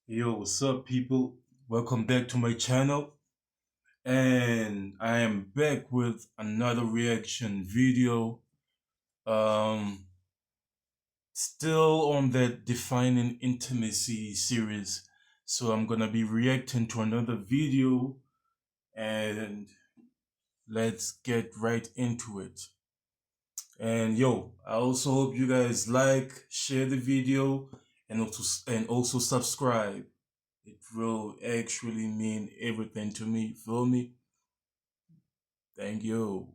Yo, what's up, people? Welcome back to my channel. And I am back with another reaction video. Um, Still on that Defining Intimacy series. So I'm gonna be reacting to another video and let's get right into it. And yo, I also hope you guys like, share the video, and also subscribe. It will actually mean everything to me. Feel me? Thank you.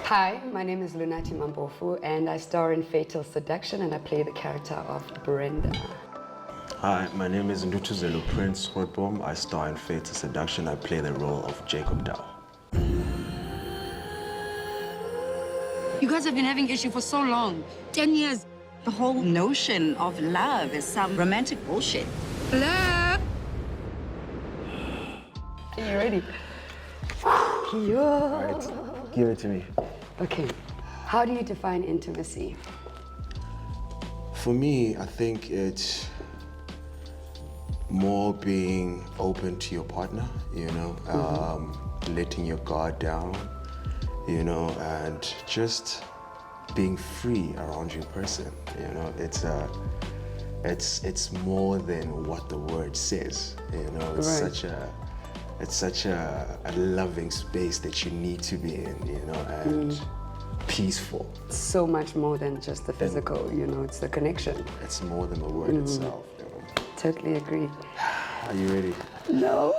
Hi, my name is Lunathi Mampofu and I star in Fatal Seduction and I play the character of Brenda. Hi, my name is Ndutuzelo Prince Grootboom. I star in Fatal Seduction. I play the role of Jacob Dow. You guys have been having issue for so long. 10 years. The whole notion of love is some romantic bullshit. Love. Are you ready? Yeah. All right, give it to me. Okay, how do you define intimacy? For me, I think it's more being open to your partner, letting your guard down, and just being free around your person. It's more than what the word says. It's such a loving space that you need to be in, and peaceful. So much more than just the physical, it's the connection. It's more than the word itself. Totally agree. Are you ready? No.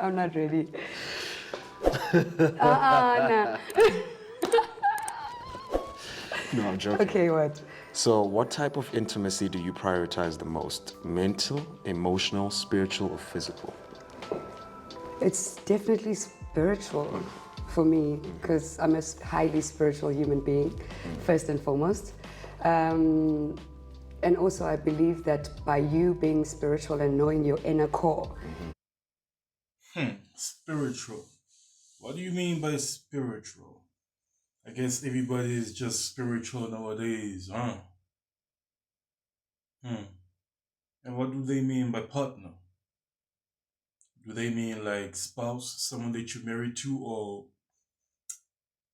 I'm not ready. Nah. No, I'm joking. Okay, what? So what type of intimacy do you prioritize the most? Mental, emotional, spiritual, or physical? It's definitely spiritual for me because I'm a highly spiritual human being, first and foremost. And also I believe that by you being spiritual and knowing your inner core. Spiritual. What do you mean by spiritual? I guess everybody is just spiritual nowadays, huh? And what do they mean by partner? Do they mean like spouse, someone that you're married to, or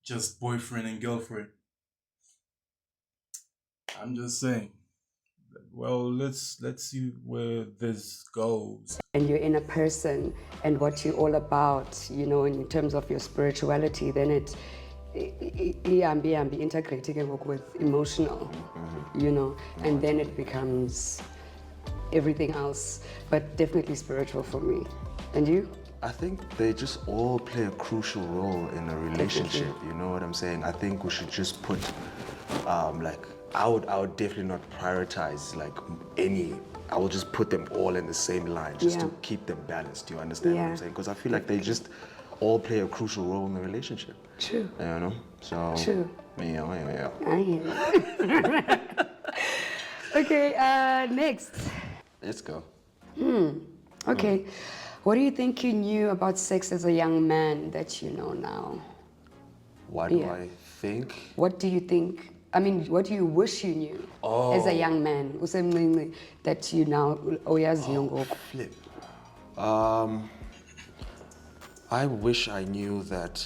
just boyfriend and girlfriend? I'm just saying. Well, let's see where this goes. And your inner person and what you're all about, in terms of your spirituality, then it be integrating with emotional, and then it becomes everything else, but definitely spiritual for me. And you? I think they just all play a crucial role in a relationship. Definitely. You know what I'm saying? I think we should just put, I would definitely not prioritize I will just put them all in the same line just to keep them balanced. Do you understand what I'm saying? Because I feel like they just all play a crucial role in the relationship. True. So. True. Yeah. I hear you. Okay, next. Let's go. Okay, what do you think you knew about sex as a young man that you know now? What do I think? What do you think? What do you wish you knew as a young man? That you now Flip. I wish I knew that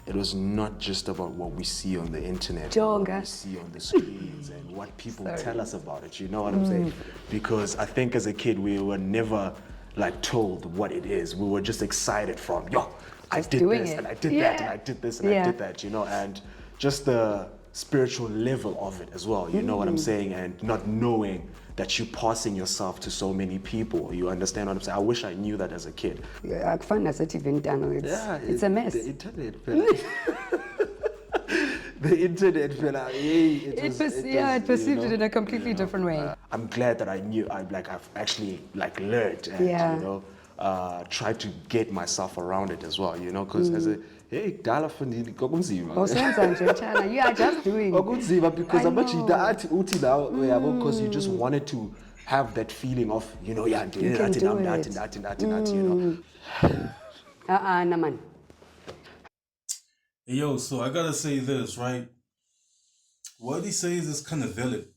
it was not just about what we see on the internet, what we see on the screens, and what people tell us about it. You know what I'm saying? Because I think as a kid we were never told what it is. We were just excited from I did this and I did that and I did this and I did that. And just the spiritual level of it as well. You know what I'm saying? And not knowing that you're passing yourself to so many people. You understand what I'm saying? I wish I knew that as a kid. It's a mess. The internet, fella. The internet, fella. It perceived it in a completely different way. I'm glad that I knew. I've actually learned and tried to get myself around it as well. Because Hey, kudala fundini kwakunzima. Awusenza nje Chana, you are just doing. Kwakunzima because I amajida know. athi uthi now yabo because you just wanted to have that feeling of, you know, yeah, You can do it. you know. Naman. Hey, yo, so I gotta say this, right? What he says is kind of valid.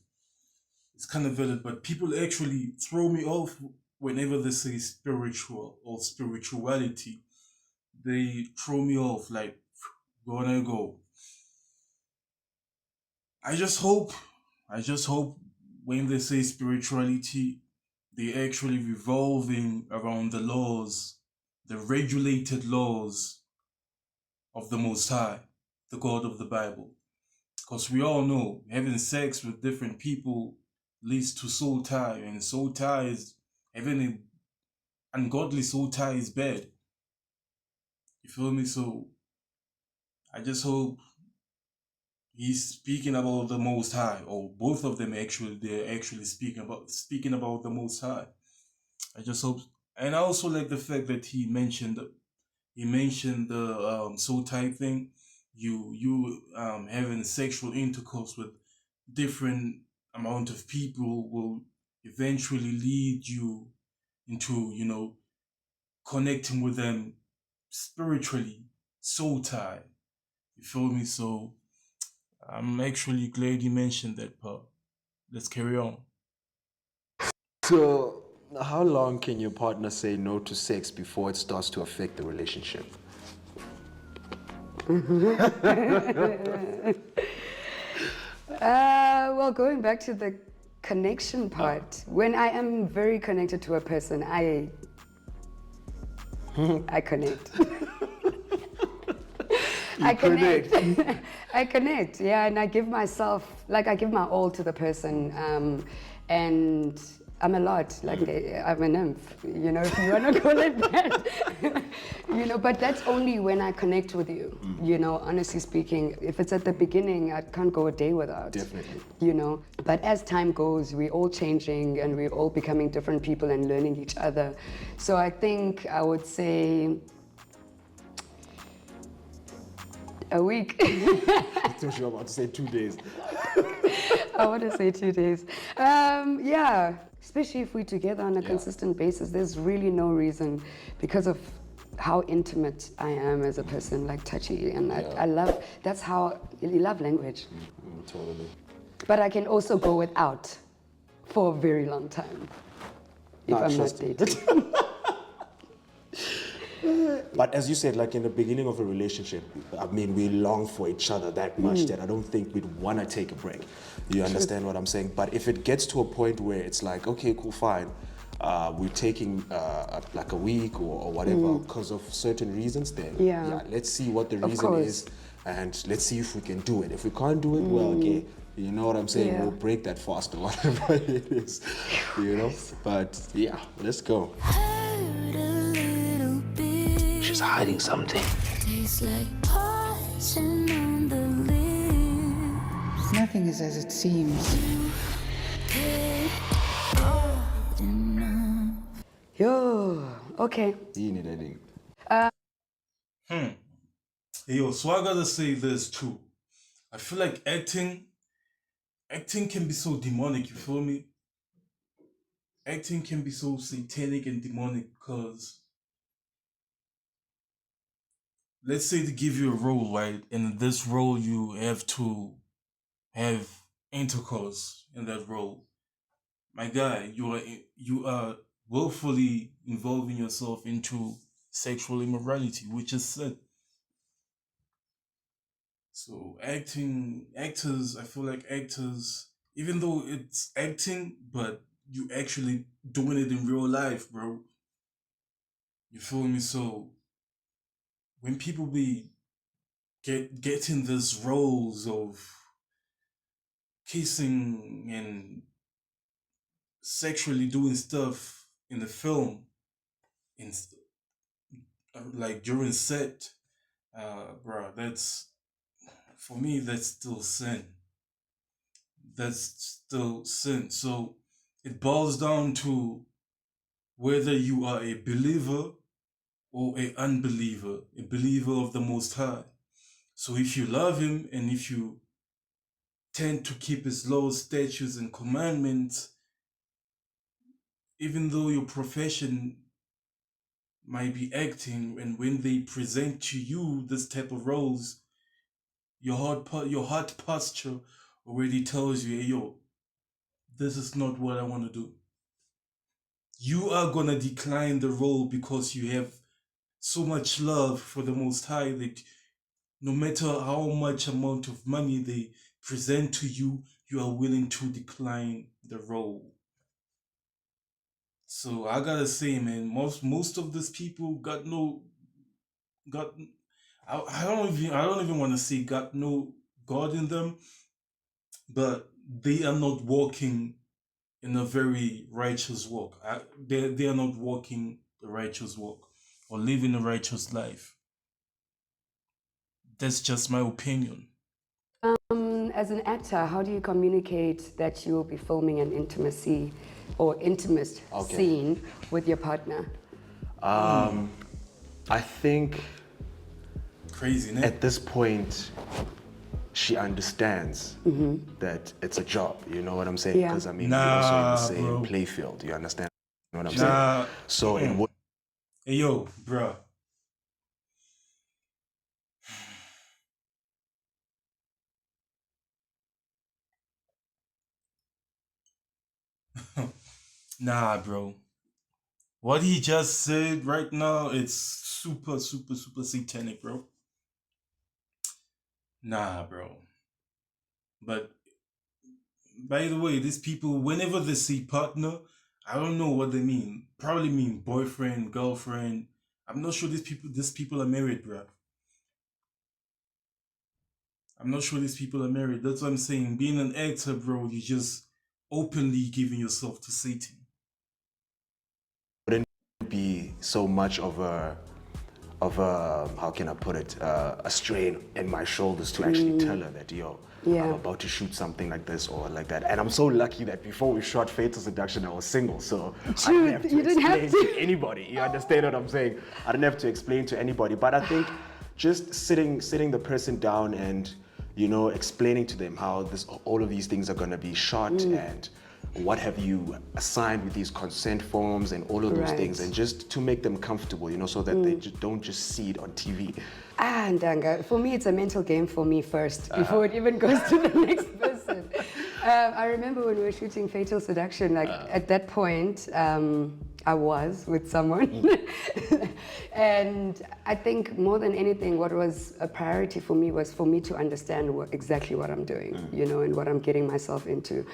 It's kind of valid, but people actually throw me off whenever they say spiritual or spirituality. They throw me off like, gonna go. I just hope when they say spirituality, they actually revolving around the laws, the regulated laws of the Most High, the God of the Bible. Because we all know having sex with different people leads to soul tie, and soul tie is having an ungodly soul tie is bad. You feel me? So I just hope he's speaking about the Most High, or both of them actually. They're actually speaking about the Most High. I just hope, and I also like the fact that he mentioned the soul tie thing. You having sexual intercourse with different amount of people will eventually lead you into, you know, connecting with them spiritually, soul tie. You feel me? So I'm actually glad you mentioned that part. Let's carry on. So, how long can your partner say no to sex before it starts to affect the relationship? Well, going back to the connection part, when I am very connected to a person, I connect. I connect. I connect, yeah, and I give myself, like I give my all to the person, and I'm a lot, like I'm a nymph, you know, if you want to call it that. You know, but that's only when I connect with you, you know, honestly speaking. If it's at the beginning, I can't go a day without. Definitely. You know, but as time goes, we're all changing and we're all becoming different people and learning each other. So I think I would say a week. I thought you were about to say 2 days. I want to say 2 days. Yeah, especially if we're together on a consistent basis, there's really no reason, because of how intimate I am as a person, like touchy, and I love, that's how, you love language. Totally. But I can also go without for a very long time if Nah, I'm not trust me. dating. But as you said, like in the beginning of a relationship, I mean, we long for each other that much that I don't think we'd want to take a break. You understand what I'm saying? But if it gets to a point where it's like, okay, cool, fine, we're taking like a week or whatever because of certain reasons, then let's see what the reason is, and let's see if we can do it. If we can't do it, well, okay, you know what I'm saying? Yeah. We'll break that fast or whatever it is, you know? But yeah, let's go. She's hiding something. Tastes like poison on the lips. Nothing is as it seems. Yo, okay. You need anything. Hey, yo, so I gotta say this too. I feel like acting can be so demonic, you feel me? Acting can be so satanic and demonic because, let's say to give you a role, right? And in this role, you have to have intercourse in that role. My guy, you are willfully involving yourself into sexual immorality, which is sin. So actors, I feel like actors, even though it's acting, but you actually doing it in real life, bro. You feel me? So when people be getting these roles of kissing and sexually doing stuff in the film, in like during set, bro, that's, for me, that's still sin. That's still sin. So it boils down to whether you are a believer or a unbeliever, a believer of the Most High. So if you love him and if you tend to keep his laws, statutes, and commandments, even though your profession might be acting, and when they present to you this type of roles, your heart posture already tells you, hey, yo, this is not what I want to do. You are gonna decline the role because you have so much love for the Most High that no matter how much amount of money they present to you, you are willing to decline the role. So I gotta say, man, most of these people got I don't even want to say got no God in them, but they are not walking in a very righteous walk. They are not walking the righteous walk or living a righteous life. That's just my opinion. As an actor, how do you communicate that you will be filming an intimacy or intimate scene with your partner? I think Crazy, né? at this point, she understands that it's a job. You know what I'm saying? Yeah. Because I mean, we're also in the same bro. play field. You understand what I'm Nah. saying? So it would. Hey, yo, bruh. Nah, bro. What he just said right now, it's super, super, super satanic, bro. Nah, bro. But by the way, these people, whenever they say partner, I don't know what they mean. Probably mean boyfriend, girlfriend. I'm not sure these people are married, bro. I'm not sure these people are married. That's what I'm saying. Being an actor, bro, you just openly giving yourself to Satan. Wouldn't be so much of a how can I put it, a strain in my shoulders to actually tell her that, yo, I'm about to shoot something like this or like that. And I'm so lucky that before we shot Fatal Seduction, I was single, so I didn't have to explain to anybody. You understand what I'm saying? I didn't have to explain to anybody. But I think just sitting the person down and, you know, explaining to them how all of these things are going to be shot and what have you assigned with these consent forms and all of those things, and just to make them comfortable, you know, so that they don't just see it on TV. Ndanga, for me, it's a mental game for me first, before it even goes to the next person. I remember when we were shooting Fatal Seduction, like at that point, I was with someone. And I think more than anything, what was a priority for me was for me to understand exactly what I'm doing, you know, and what I'm getting myself into.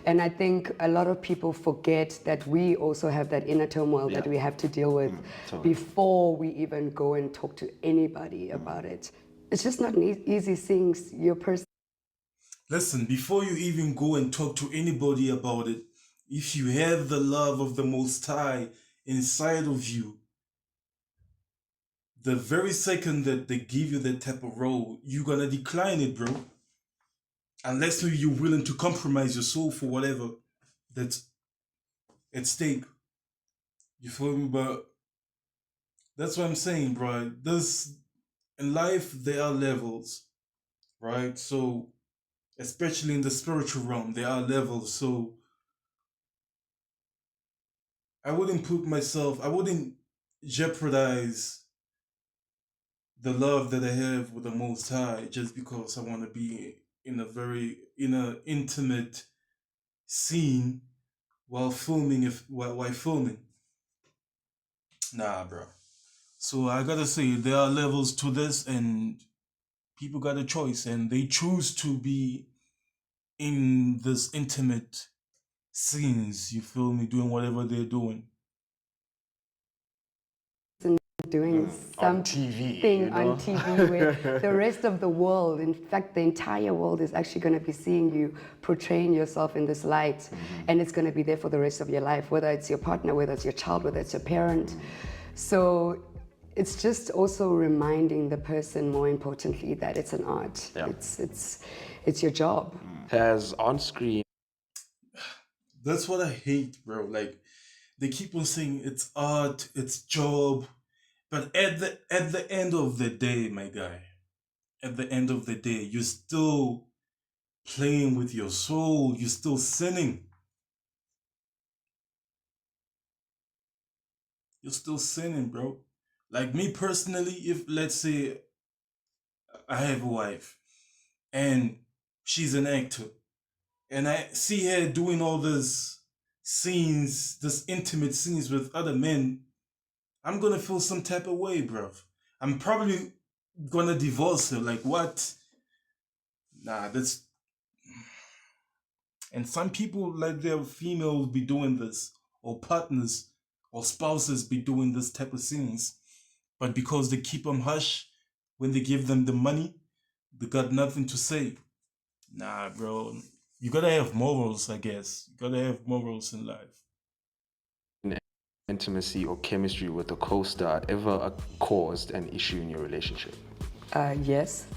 And I think a lot of people forget that we also have that inner turmoil that we have to deal with before we even go and talk to anybody about it. It's just not easy seeing your person. Listen, before you even go and talk to anybody about it, if you have the love of the Most High inside of you, the very second that they give you that type of role, you're gonna decline it, bro. Unless maybe you're willing to compromise your soul for whatever that's at stake. You feel me? But that's what I'm saying, bro. In life, there are levels, right? So, especially in the spiritual realm, there are levels. So, I wouldn't jeopardize the love that I have with the Most High just because I want to be in a intimate scene while filming. While filming, nah, bro. So I gotta say there are levels to this, and people got a choice, and they choose to be in this intimate scenes. You feel me? Doing whatever they're doing. Doing On something TV, you know? on TV where the rest of the world, in fact, the entire world is actually going to be seeing you portraying yourself in this light, and it's going to be there for the rest of your life, whether it's your partner, whether it's your child, whether it's your parent. So it's just also reminding the person, more importantly, that it's an art. It's your job. Has on screen. That's what I hate, bro. Like, they keep on saying it's art, it's job, But at the end of the day, my guy, at the end of the day, you're still playing with your soul. You're still sinning. You're still sinning, bro. Like me personally, if let's say I have a wife and she's an actor, and I see her doing all this scenes, this intimate scenes with other men, I'm gonna feel some type of way, bro. I'm probably gonna divorce her. Like what? Nah, that's. And some people, like their females, be doing this, or partners, or spouses be doing this type of things, but because they keep them hush when they give them the money, they got nothing to say. Nah, bro. You gotta have morals, I guess. You gotta have morals in life. Intimacy or chemistry with a co-star ever caused an issue in your relationship? Yes.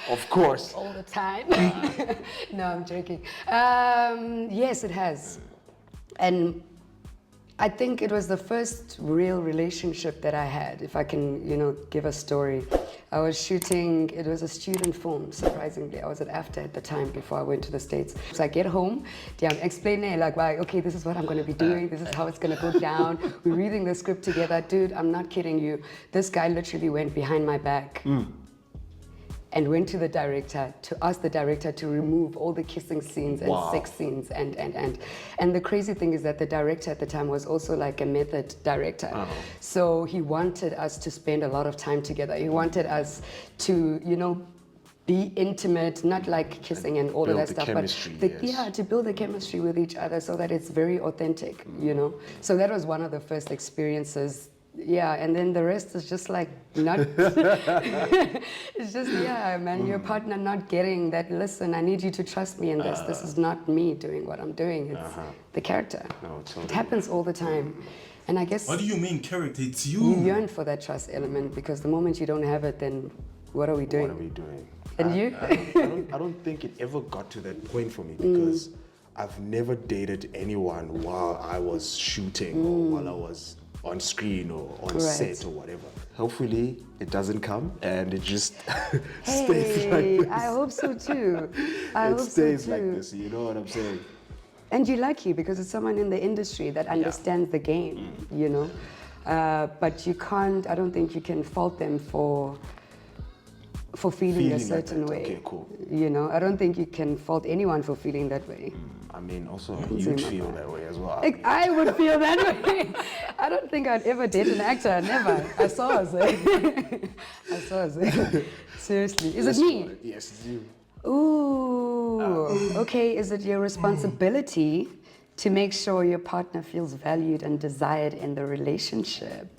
Of course. All the time. No, I'm joking. Yes, it has. And I think it was the first real relationship that I had, if I can, give a story. I was shooting, it was a student film, surprisingly. I was at AFTA at the time before I went to the States. So I get home, I'm explaining like, why, okay, this is what I'm gonna be doing, this is how it's gonna go down. We're reading the script together. Dude, I'm not kidding you. This guy literally went behind my back and went to the director to ask the director to remove all the kissing scenes and sex scenes and the crazy thing is that the director at the time was also like a method director. So he wanted us to spend a lot of time together. He wanted us to, be intimate, not like kissing and all of that stuff, but to build the chemistry with each other so that it's very authentic, So that was one of the first experiences. Yeah, and then the rest is just like not. It's just man, your partner not getting that. Listen, I need you to trust me in this. This is not me doing what I'm doing. It's the character. No, totally. It happens all the time, and I guess. What do you mean character? It's you. You yearn for that trust element because the moment you don't have it, then what are we doing? What are we doing? And you? I don't think it ever got to that point for me because I've never dated anyone while I was shooting or while I was on screen or on set or whatever. Hopefully it doesn't come and it just stays like this. I hope so too. It stays like this, you know what I'm saying? And you're lucky because it's someone in the industry that understands the game, but you can't, I don't think you can fault them for feeling a certain way. Okay, cool. I don't think you can fault anyone for feeling that way. I mean, also, you'd feel that way as well. I would feel that way. I don't think I'd ever date an actor, never. I saw us. I saw us. Seriously. Is it me? Yes, it's you. Ooh, okay. Is it your responsibility to make sure your partner feels valued and desired in the relationship?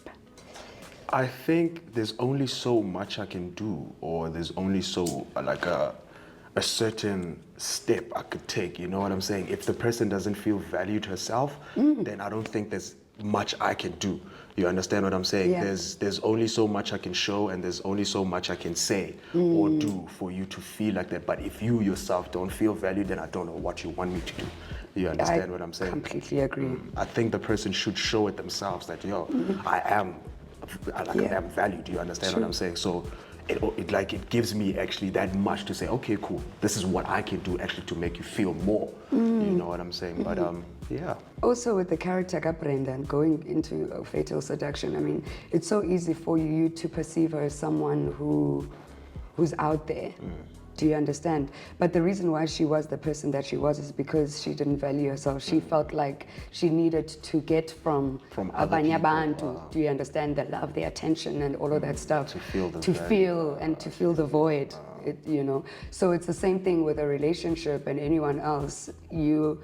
I think there's only so much I can do, or there's only so like a certain step I could take. You know what I'm saying? If the person doesn't feel valued herself, then I don't think there's much I can do. You understand what I'm saying? Yeah. There's only so much I can show, and there's only so much I can say or do for you to feel like that. But if you yourself don't feel valued, then I don't know what you want me to do. You understand what I'm saying? I completely agree. I think the person should show it themselves that, I am valued. You understand what I'm saying? So it gives me actually that much to say, okay, cool, this is what I can do actually to make you feel more. You know what I'm saying? But yeah. Also with the character Brenda and going into a fatal seduction, I mean, it's so easy for you to perceive her as someone who's out there. Do you understand? But the reason why she was the person that she was is because she didn't value herself. She felt like she needed to get from abanye abantu. Do you understand? The love, the attention, and all of that stuff. To feel the void. So it's the same thing with a relationship and anyone else. You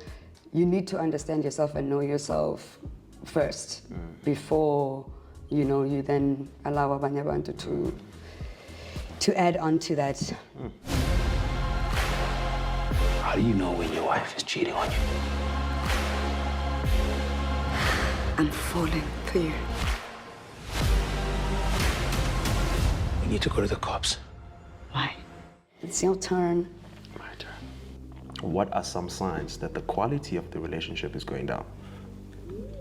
need to understand yourself and know yourself first before you then allow abanye abantu to add on to that. How do you know when your wife is cheating on you? I'm falling for you. We need to go to the cops. Why? It's your turn. My turn. What are some signs that the quality of the relationship is going down?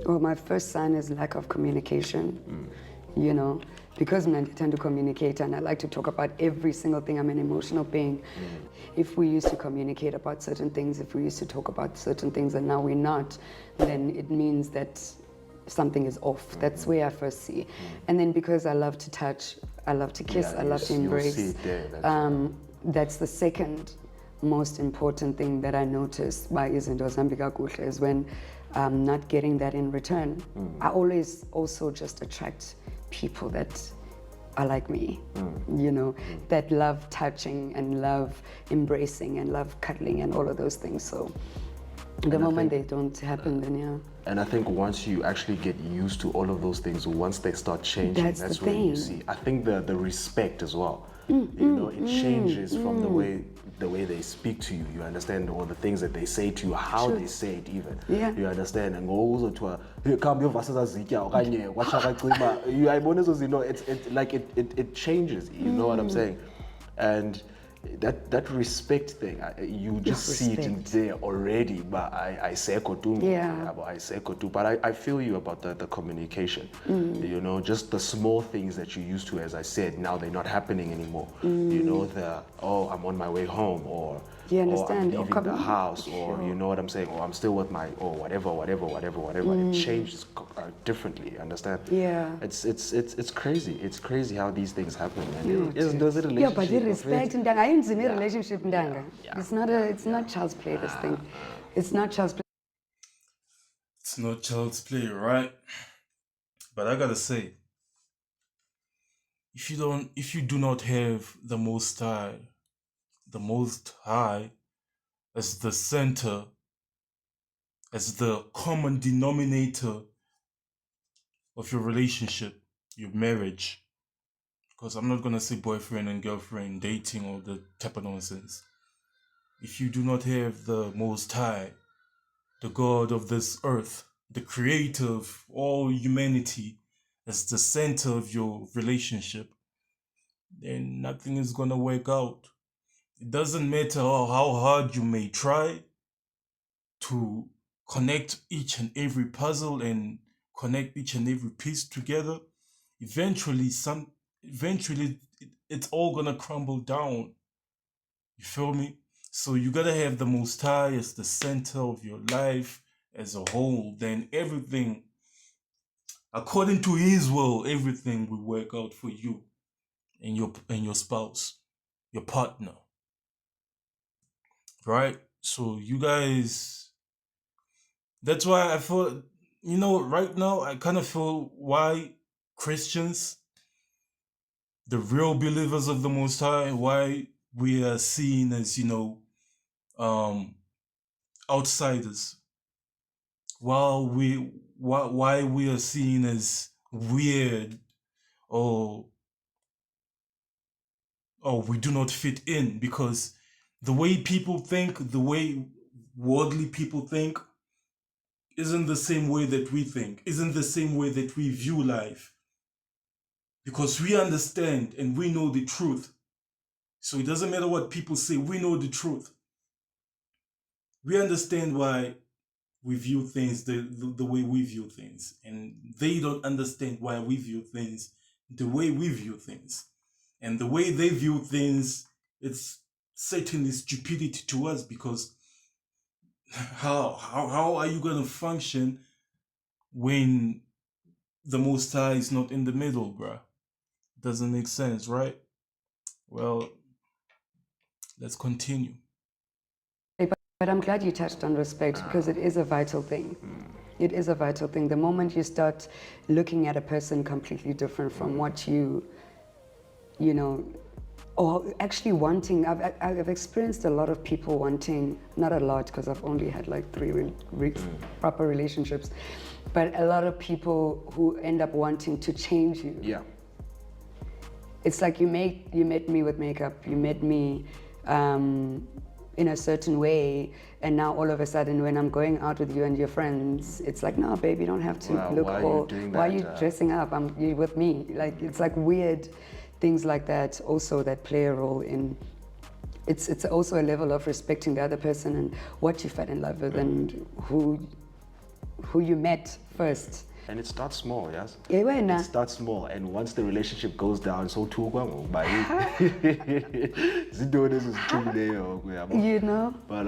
Well, my first sign is lack of communication, you know, because I tend to communicate and I like to talk about every single thing. I'm an emotional being. If we used to communicate about certain things, if we used to talk about certain things and now we're not, then it means that something is off. That's where I first see. And then because I love to touch, I love to kiss, I love to embrace. See it there, That's the second most important thing that I noticed by izinto zami kakuhle is when I'm not getting that in return. I always also just attract people that are like me, you know, that love touching and love embracing and love cuddling and all of those things. So the moment they don't happen, then yeah. And I think once you actually get used to all of those things, once they start changing, that's when you see. I think the respect as well. You know, it changes from the way they speak to you. You understand, or the things that they say to you, how they say it even. Yeah. You understand, and also to it changes. You know what I'm saying, and. That respect thing, you just see it in there already. But I say but I feel you about the communication. You know, just the small things that you used to, as I said, now they're not happening anymore. You know, I'm on my way home, or you understand? Or I'm leaving the house, or you know what I'm saying, or I'm still with my, or whatever. It changes differently. You understand? Yeah. It's crazy. It's crazy how these things happen. Man. Yeah, but the respect and I ain't in a relationship, Ndanga. It's not child's play. This thing, it's not child's play. It's not child's play, right? But I gotta say, if you do not have the Most High as the center, as the common denominator of your relationship, your marriage, because I'm not gonna say boyfriend and girlfriend, dating, or the type of nonsense. If you do not have the Most High, the God of this earth, the creator of all humanity, as the center of your relationship, then nothing is gonna work out. It doesn't matter how hard you may try to connect each and every puzzle and connect each and every piece together. Eventually it's all gonna crumble down. You feel me? So you gotta have the Most High as the center of your life as a whole. Then everything, according to His will, everything will work out for you and your spouse, your partner. Right? So you guys, that's why I feel, you know, right now I kind of feel why Christians, the real believers of the Most High, why we are seen as, you know, outsiders, why we are seen as weird, or we do not fit in, because the way people think, the way worldly people think, isn't the same way that we think, isn't the same way that we view life. Because we understand and we know the truth. So it doesn't matter what people say, we know the truth. We understand why we view things the way we view things. And they don't understand why we view things the way we view things. And the way they view things, it's certainly stupidity to us, because how are you going to function when the Most High is not in the middle, bruh? Doesn't make sense, right? Well, let's continue. But I'm glad you touched on respect, because it is a vital thing. It is a vital thing. The moment you start looking at a person completely different from what you know, or actually wanting, I've experienced a lot of people wanting, not a lot, because I've only had like 3 proper relationships, but a lot of people who end up wanting to change you. Yeah. It's like you met me with makeup, you met me in a certain way, and now all of a sudden when I'm going out with you and your friends, it's like, no, babe, you don't have to look why all, are you doing why are that? you dressing up? You're with me. Like, it's like weird things like that also that play a role in, it's also a level of respecting the other person and what you fell in love with and who you met first. And it starts small, yes? Yeah, why It not? starts small, and once the relationship goes down, so too by You know? But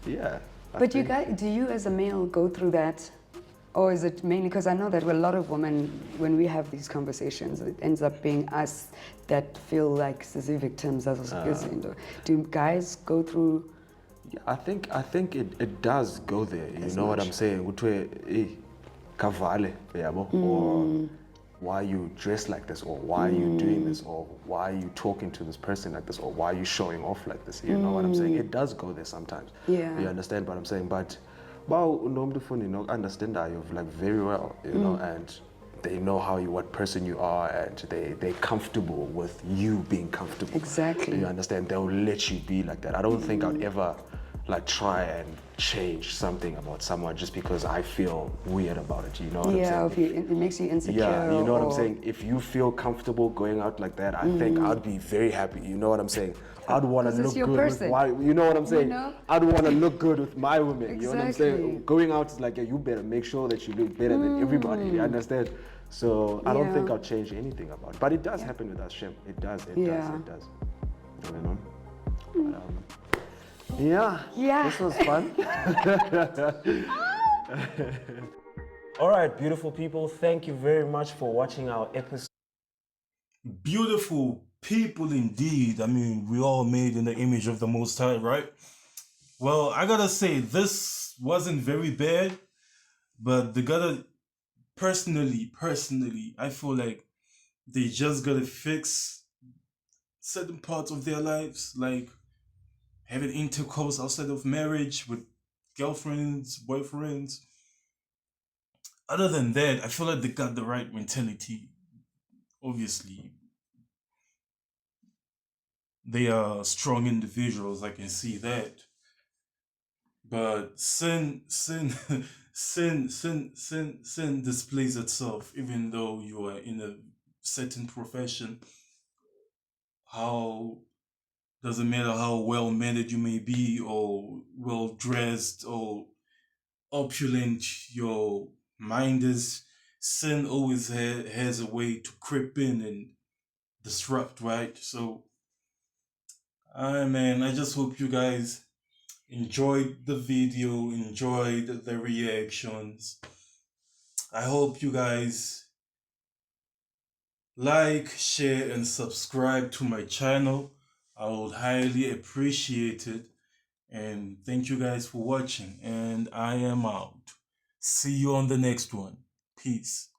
yeah. But you guys, do you as a male go through that? Or is it mainly, because I know that with a lot of women, when we have these conversations, it ends up being us that feel like the victims. Do guys go through? Yeah, I think it does go there. You know what I'm saying? Kavale, or why you dress like this, or why are you doing this, or why are you talking to this person like this, or why are you showing off like this? You know what I'm saying? It does go there sometimes. Yeah. You understand what I'm saying? But understand that you've like very well, you know, and they know what person you are, and they're comfortable with you being comfortable. Exactly. You understand? They'll let you be like that. I don't think I'd ever like try and change something about someone just because I feel weird about it. You know what I'm saying? It makes you insecure. Yeah, you know what I'm saying? If you feel comfortable going out like that, I think I'd be very happy. You know what I'm saying? I'd want to look good with you know what I'm saying? You know? I'd want to look good with my women. Exactly. You know what I'm saying? Going out is like, you better make sure that you look better than everybody. You understand? So I don't think I'll change anything about it. But it does happen with us, Shem. It does. You know? Yeah. This was fun. All right, beautiful people. Thank you very much for watching our episode. Beautiful people indeed. I mean, we all made in the image of the Most High, right? Well, I gotta say, this wasn't very bad, but personally, I feel like they just gotta fix certain parts of their lives, like having intercourse outside of marriage with girlfriends, boyfriends. Other than that, I feel like they got the right mentality. Obviously, they are strong individuals, I can see that. But sin displays itself, even though you are in a certain profession. How doesn't matter how well mannered you may be, or well dressed, or opulent your mind is, sin always has a way to creep in and disrupt, right? So, man, I just hope you guys enjoyed the video, enjoyed the reactions. I hope you guys like, share, and subscribe to my channel. I would highly appreciate it. And thank you guys for watching. And I am out. See you on the next one. Peace.